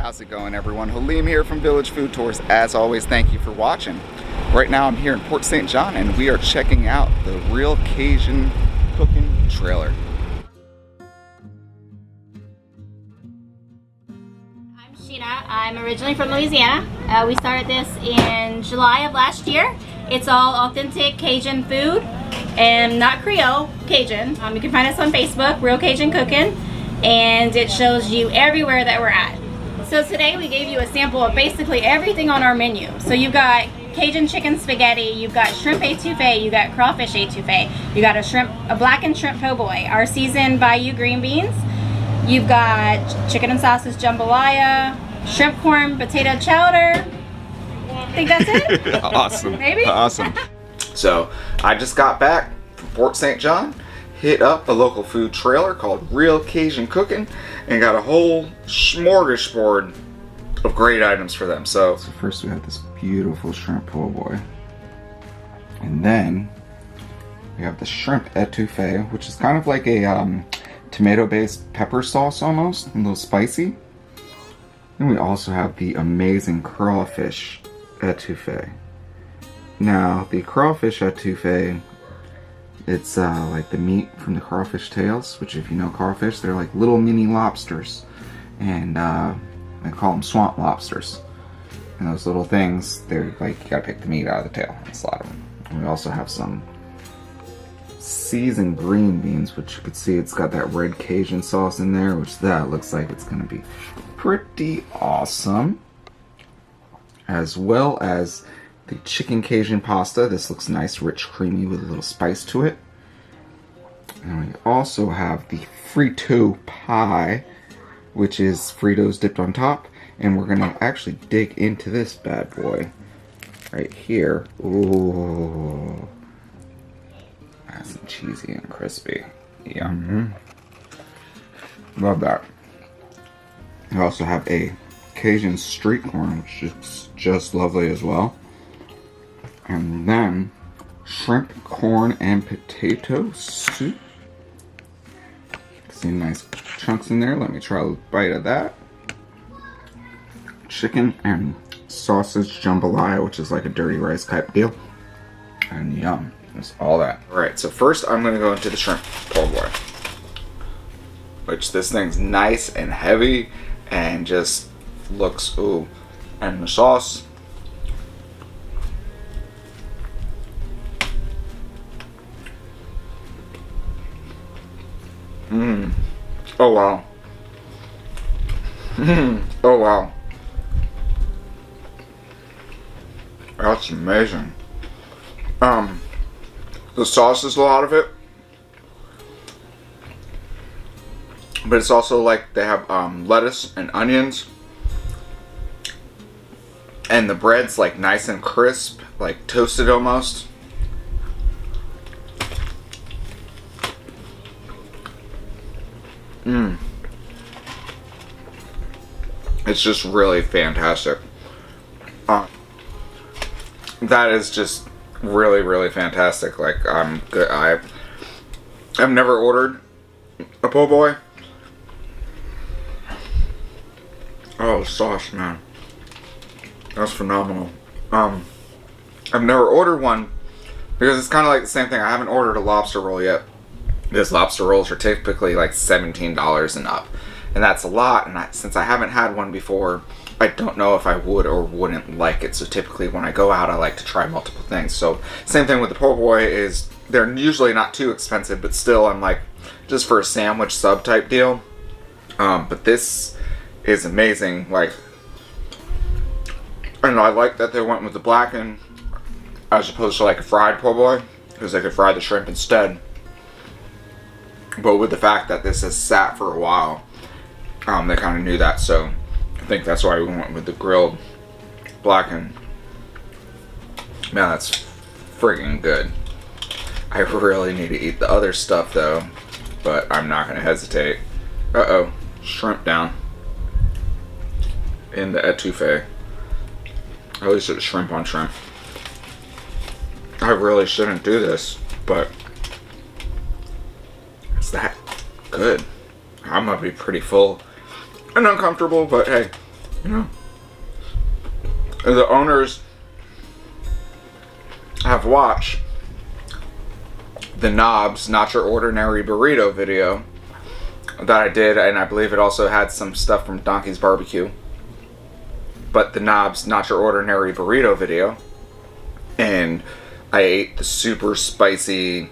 How's it going, everyone? Halim here from Village Food Tours. As always, thank you for watching. Right now I'm here in Port St. John and we are checking out the Real Cajun Cooking trailer. I'm Sheena. I'm originally from Louisiana. We started this in July of last year. It's all authentic Cajun food and not Creole, Cajun. You can find us on Facebook, Real Cajun Cooking, and it shows you everywhere that we're at. So today we gave you a sample of basically everything on our menu. So you've got Cajun chicken spaghetti, you've got shrimp etouffee, you got crawfish etouffee, you got a blackened shrimp po' boy, our seasoned Bayou green beans, you've got chicken and sausage jambalaya, shrimp corn potato chowder. I think that's it. Awesome. Maybe? Awesome. So I just got back from Port St. John, hit up a local food trailer called Real Cajun Cooking, and got a whole smorgasbord of great items for them. So first we have this beautiful shrimp po' boy, and then we have the shrimp etouffee, which is kind of like a tomato-based pepper sauce almost, a little spicy. Then we also have the amazing crawfish etouffee. Now the crawfish etouffee, it's like the meat from the crawfish tails, which if you know crawfish, they're like little mini lobsters, and they call them swamp lobsters. And those little things, they're like, you gotta pick the meat out of the tail and slaughter them. And we also have some seasoned green beans, which you can see it's got that red Cajun sauce in there, which that looks like it's gonna be pretty awesome. As well as the chicken Cajun pasta. This looks nice, rich, creamy with a little spice to it. And we also have the Frito pie, which is Fritos dipped on top. And we're gonna actually dig into this bad boy right here. Ooh, nice and cheesy and crispy. Yum. Love that. We also have a Cajun street corn, which is just lovely as well. And then shrimp, corn, and potato soup. See nice chunks in there. Let me try a bite of that. Chicken and sausage jambalaya, which is like a dirty rice type deal. And yum, that's all that. Alright, so first I'm gonna go into the shrimp po' boy, which this thing's nice and heavy and just looks, ooh. And the sauce, oh wow. Oh wow. That's amazing. The sauce is a lot of it, but it's also like they have lettuce and onions, and the bread's like nice and crisp, like toasted almost. It's just really fantastic. That is just really, really fantastic. Like, I'm good. I've never ordered a po' boy. Oh, sauce, man, that's phenomenal. I've never ordered one because it's kind of like the same thing. I haven't ordered a lobster roll yet, because lobster rolls are typically like $17 and up, and that's a lot. And since I haven't had one before, I don't know if I would or wouldn't like it. So typically when I go out, I like to try multiple things. So same thing with the po' boy, is they're usually not too expensive, but still I'm like, just for a sandwich sub type deal. But this is amazing. Like, and I like that they went with the blackened as opposed to like a fried po' boy, because they could fry the shrimp instead. But with the fact that this has sat for a while, they kind of knew that, so I think that's why we went with the grilled blackened. Man, that's friggin' good. I really need to eat the other stuff though, but I'm not gonna hesitate. Uh-oh, shrimp down in the etouffee. At least it's shrimp on shrimp. I really shouldn't do this, but it's that good. I'm gonna be pretty full and uncomfortable, but hey, You know, the owners have watched the Knobs Not Your Ordinary Burrito video that I did, and I believe it also had some stuff from Donkey's Barbecue. But the Knobs Not Your Ordinary Burrito video, and I ate the super spicy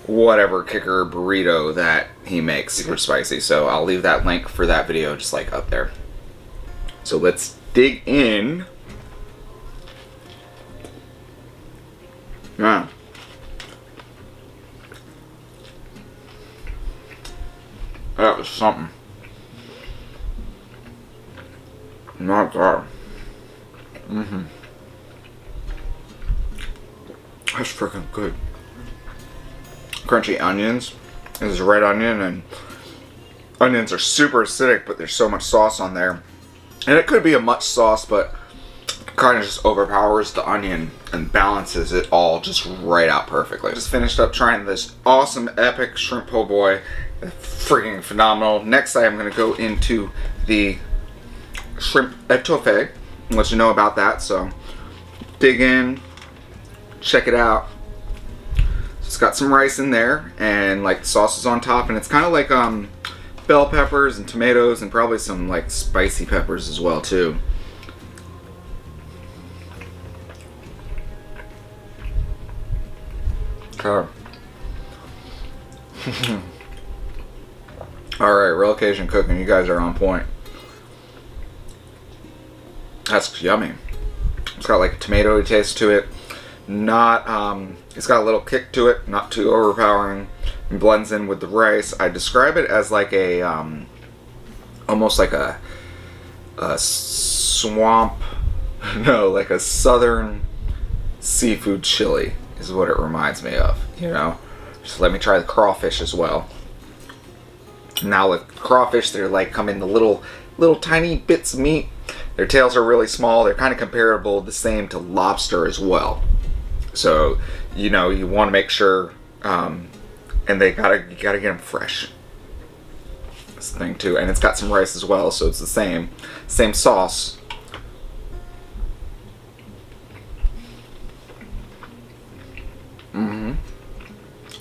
whatever kicker burrito that he makes, super spicy. So I'll leave that link for that video just like up there. So let's dig in. Yeah. That was something. Not bad. That's freaking good. Crunchy onions. This is red onion, and onions are super acidic, but there's so much sauce on there. And it could be a much sauce, but kind of just overpowers the onion and balances it all just right out perfectly. Just finished up trying this awesome epic shrimp po' boy. Freaking phenomenal. Next I'm going to go into the shrimp etouffee and let you know about that. So dig in, check it out. It's got some rice in there and like sauces on top, and it's kind of like bell peppers and tomatoes and probably some like spicy peppers as well too. Okay. Alright, real Cajun cooking. You guys are on point. That's yummy. It's got like a tomatoey taste to it. Not, it's got a little kick to it, not too overpowering. It blends in with the rice. I describe it as like a, almost like a swamp, no, like a southern seafood chili is what it reminds me of, you know? Just let me try the crawfish as well. Now with crawfish, they're like come in the little tiny bits of meat. Their tails are really small. They're kind of comparable, the same to lobster as well. So, you know, you want to make sure, and you gotta get them fresh. That's the thing too, and it's got some rice as well, so it's the same sauce.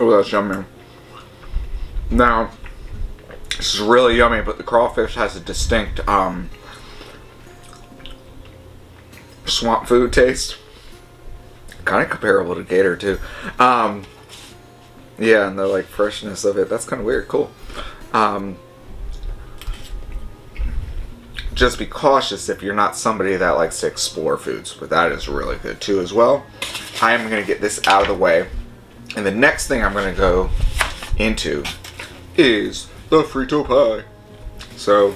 Oh, that's yummy. Now, this is really yummy, but the crawfish has a distinct swamp food taste. Kind of comparable to gator too. Yeah, and the like freshness of it. That's kind of weird. Cool. Just be cautious if you're not somebody that likes to explore foods, but that is really good too as well. I am going to get this out of the way, and the next thing I'm going to go into is the Frito pie. So,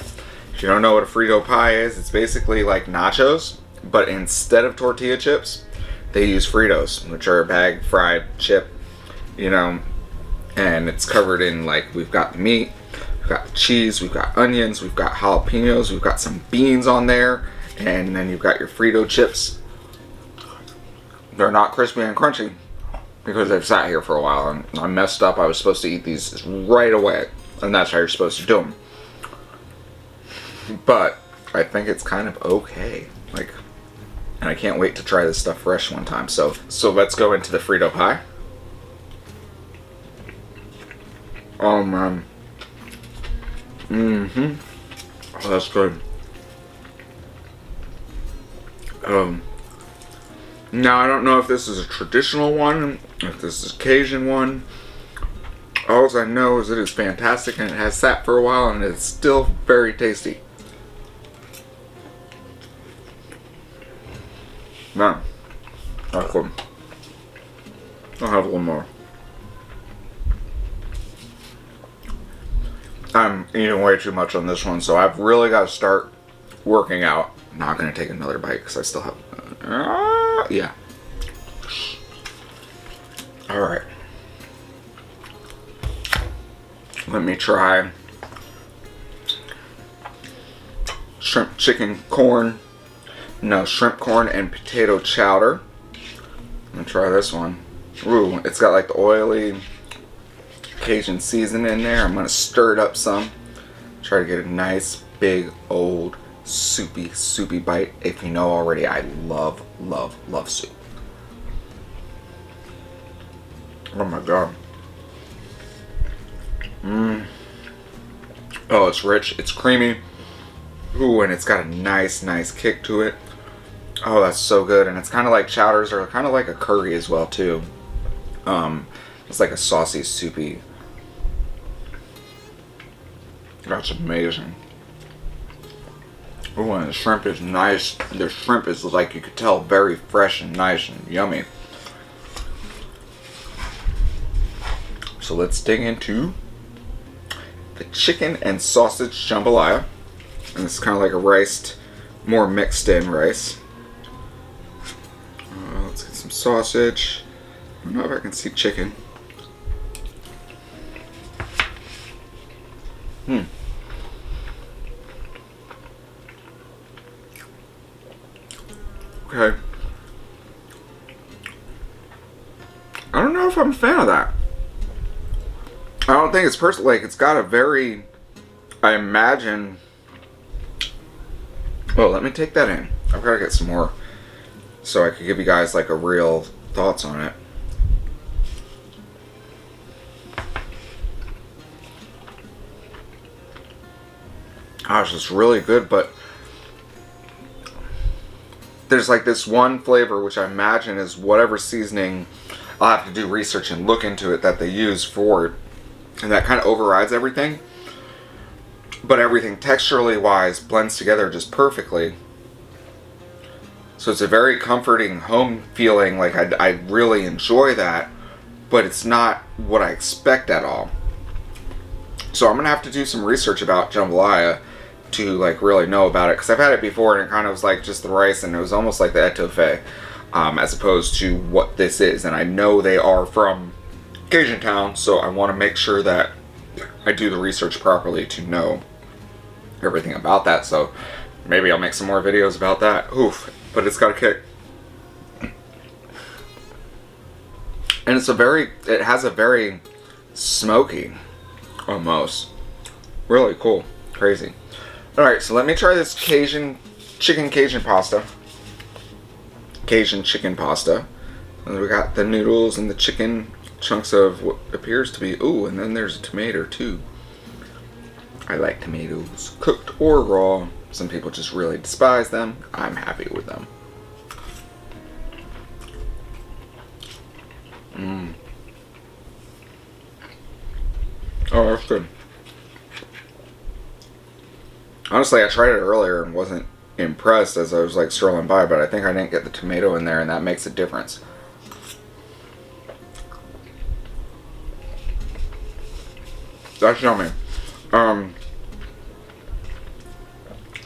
if you don't know what a Frito pie is, it's basically like nachos, but instead of tortilla chips, they use Fritos, which are a bag fried chip, you know, and it's covered in like, we've got the meat, we've got the cheese, we've got onions, we've got jalapenos, we've got some beans on there, and then you've got your Frito chips. They're not crispy and crunchy because they've sat here for a while, and I messed up. I was supposed to eat these right away, and that's how you're supposed to do them. But I think it's kind of okay. Like, and I can't wait to try this stuff fresh one time. So let's go into the Frito pie. Oh man. Oh, that's good. Now I don't know if this is a traditional one, if this is a Cajun one. All I know is it is fantastic, and it has sat for a while, and it's still very tasty. Man, that's good. I'll have one more. I'm eating way too much on this one, so I've really got to start working out. I'm not going to take another bite because I still have... yeah. Alright. Let me try shrimp chicken corn. No, shrimp corn and potato chowder. I'm going to try this one. Ooh, it's got like the oily Cajun season in there. I'm going to stir it up some. Try to get a nice big old soupy bite. If you know already, I love soup. Oh my god. Oh, it's rich, it's creamy. Ooh, and it's got a nice kick to it. Oh, that's so good. And it's kind of like chowders, or kind of like a curry as well too. It's like a saucy, soupy. That's amazing. Ooh, and the shrimp is nice. The shrimp is, like, you could tell, very fresh and nice and yummy. So let's dig into the chicken and sausage jambalaya. And it's kind of like a riced, more mixed in rice. Let's get some sausage. I don't know if I can see chicken. Okay. I don't know if I'm a fan of that. I don't think it's personally, like, it's got a very, I imagine. Well, let me take that in. I've got to get some more so I could give you guys like a real thoughts on it. Gosh, it's really good, but there's like this one flavor which I imagine is whatever seasoning, I'll have to do research and look into it, that they use for it, and that kind of overrides everything. But everything texturally wise blends together just perfectly. So it's a very comforting home feeling. Like I really enjoy that, but it's not what I expect at all. So I'm gonna have to do some research about jambalaya to like really know about it, because I've had it before and it kind of was like just the rice, and it was almost like the etouffee, as opposed to what this is. And I know they are from Cajun town, so I want to make sure that I do the research properly to know everything about that. So maybe I'll make some more videos about that. Oof, but it's got a kick. And it's it has a very smoky, almost. Really cool. Crazy. Alright, so let me try this Cajun pasta. Cajun chicken pasta. And we got the noodles and the chicken, chunks of what appears to be, ooh, and then there's a tomato too. I like tomatoes, cooked or raw. Some people just really despise them. I'm happy with them. Oh, that's good. Honestly, I tried it earlier and wasn't impressed as I was like strolling by, but I think I didn't get the tomato in there, and that makes a difference. That's yummy.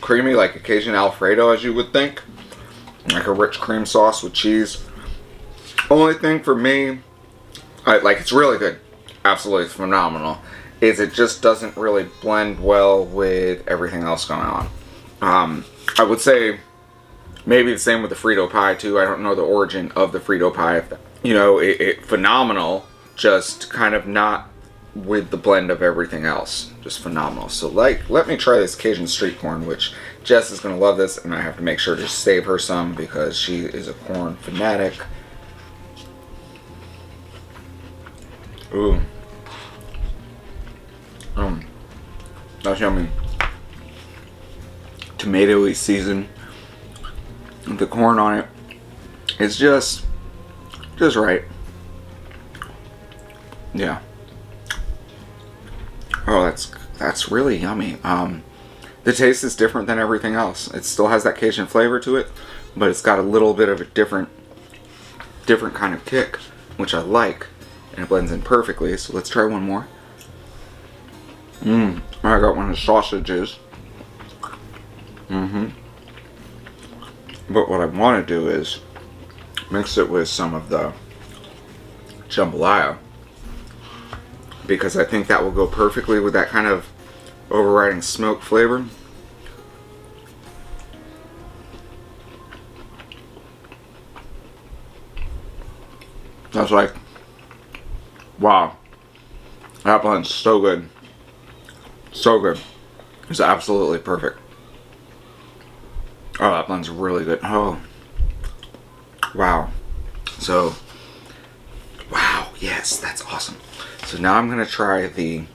Creamy, like a Cajun Alfredo, as you would think. Like a rich cream sauce with cheese. Only thing for me, it's really good. Absolutely phenomenal. Is it just doesn't really blend well with everything else going on. I would say maybe the same with the Frito pie too. I don't know the origin of the Frito pie. You know, it phenomenal, just kind of not with the blend of everything else. Just phenomenal. So let me try this Cajun street corn, which Jess is gonna love this, and I have to make sure to save her some because she is a corn fanatic. Ooh. That's yummy. Tomatoey season. The corn on it. It's just right. Yeah. Oh, that's really yummy. The taste is different than everything else. It still has that Cajun flavor to it, but it's got a little bit of a different kind of kick, which I like, and it blends in perfectly. So let's try one more. I got one of the sausages. But what I want to do is mix it with some of the jambalaya, because I think that will go perfectly with that kind of overriding smoke flavor. That's like, wow, that blend's so good. So good. It's absolutely perfect. Oh, that blend's really good. Oh, wow. So, wow, yes, that's awesome. So now I'm gonna try the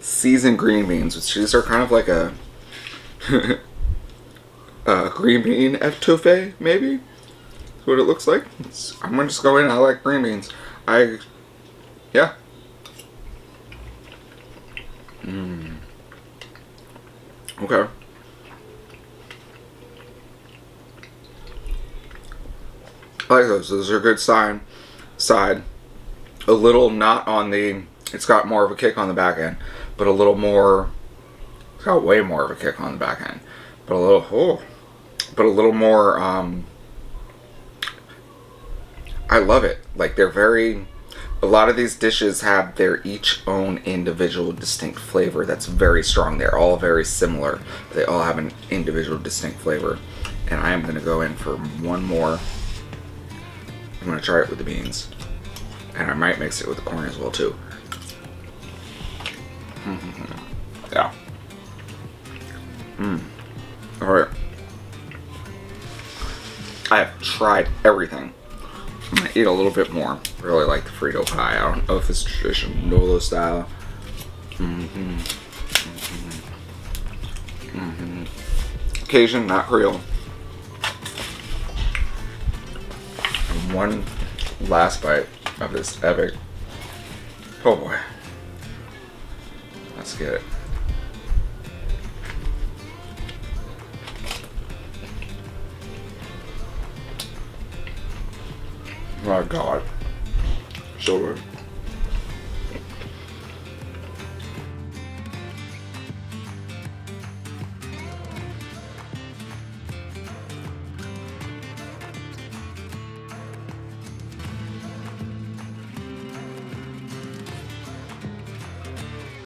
seasoned green beans, which these are kind of like a, a green bean etouffee, maybe? That's what it looks like. I'm gonna just go in. I like green beans. Yeah. Okay. I like those. Those are a good side. A little not on the, it's got more of a kick on the back end, but a little more, it's got way more of a kick on the back end. But a little, but a little more, I love it. Like they're very, a lot of these dishes have their each own individual distinct flavor that's very strong. They're all very similar. They all have an individual distinct flavor. And I am going to go in for one more. I'm going to try it with the beans. And I might mix it with the corn as well too. Yeah. Alright. I have tried everything. I'm gonna eat a little bit more. Really like the Frito pie. I don't know if it's traditional Nolo style. Cajun, not Creole. And one last bite of this epic. Oh boy. Let's get it. Oh my god. So good.